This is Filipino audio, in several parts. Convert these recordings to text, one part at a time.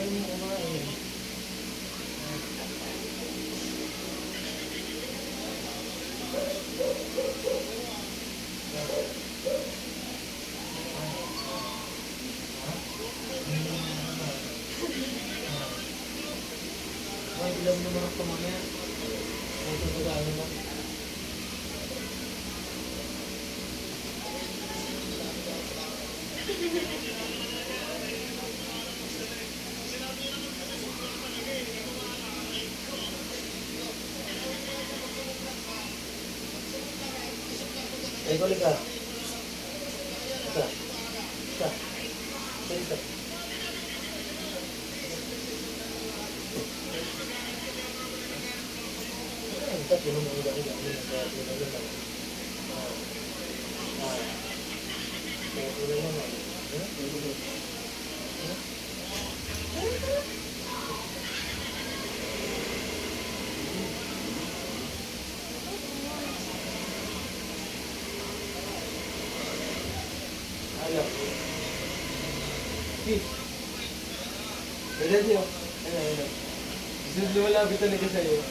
mo kumain. Ay, ilam naman ako mamaya. Ay, ito pagkain mo. Ay, kulik ka. Isa. Isa. Isa. Ay, ito, pinumulang ka. Pinumulang ka. Kaya tuloy naman. Alam. Peace. Wala siya. Ano. Gusto lumalapit talaga sa'yo.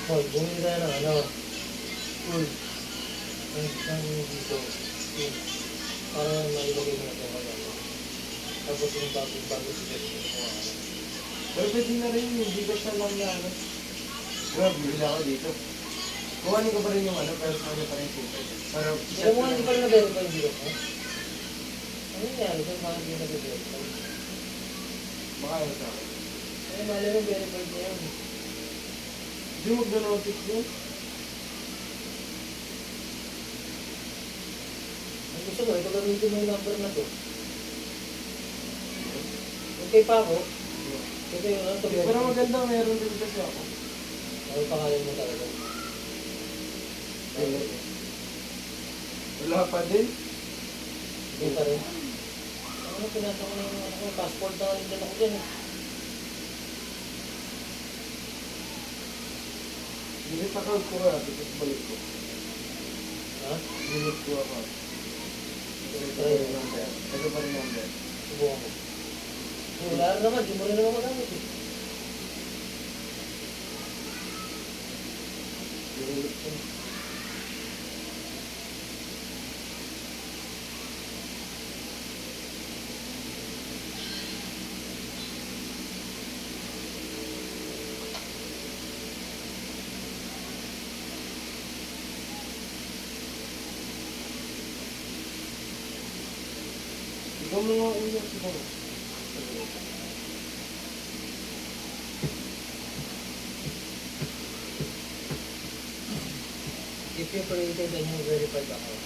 Oh, bumili ka na ano. Uy. Ang dito. Para mailagay mo na ito kaya. Tapos yung bago siya ito. Pero pwede na rin yung bigas na lang na ano. Diba, bibili ako dito. Kuhanin ko pa rin yung ano, pero sa kanya pa rin simple. Pero, kung hindi pa rin na-verify yung bigas mo? Ano nangyari kung bakit hindi na-verify? Baka yun sa akin. Ay, mali mo verify niya yun. Hindi mo mag-notice yun. Ang gusto mo, ito gamitin mo yung number na to. Okay pa ako. Ito yung ano. Pero maganda, meron din kasi ako. Ano pangalan mo talaga? Wala pa din. Hindi pa rin. Ano pinasa ko na yung passport na rin ako dyan eh. Ginit-account ko nga, tapos balik ko. Ha? Ginit ko ako. Ito pa rin number. Ito pa rin number. Subukan mo. Wala rin naman, di mo rin naman magamit eh. Ginit ko. Ikaw mo nga ulo siguro. If you created a new verified account,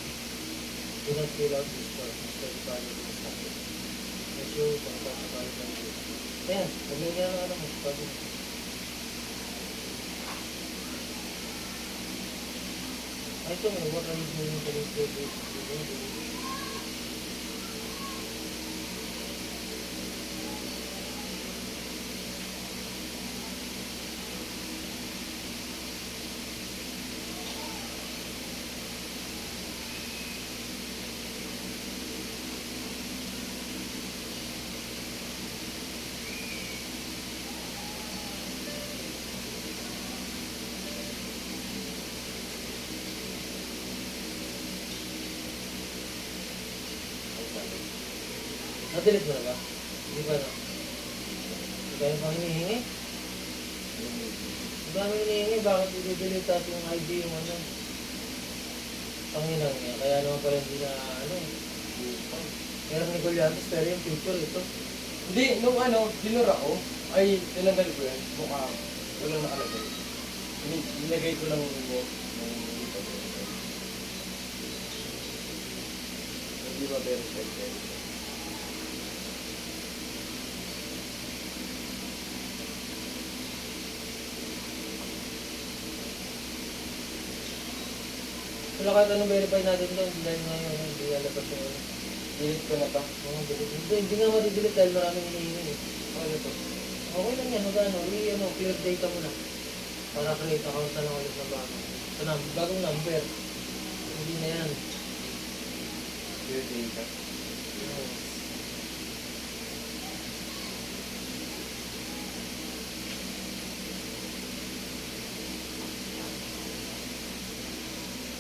do not fill out this form. Instead, valid in status. Make sure kung ito sa valid ng ito. Ayan, magiging ano mo. Ay, ito mo. What are you doing to this day? Na-delete mo na ba? Hindi ba na? Hindi tayo pang hinihingi? Hindi ba namin hinihingi? Bakit i-delete tayo yung ID yung ano? Panginang niya. Kaya naman pala hindi na ano. Meron ni Goliathos pero yung picture ito. Hindi, nung ano, dinura ko, ay tinanggal ko yan. Mukha, walang nakalagay. Nilagay ko lang mo. Hindi ba verified yan? Wala kahit anong verify natin doon, dahil ngayon, hindi lalabas yung Delete ko na to. Hindi nga madidelete dahil maraming hinihingi eh. Ano to? Okay lang yan, magano, clear data mo na. Para create account na lang ulit ng bago. Bagong number. Hindi na yan. Clear data.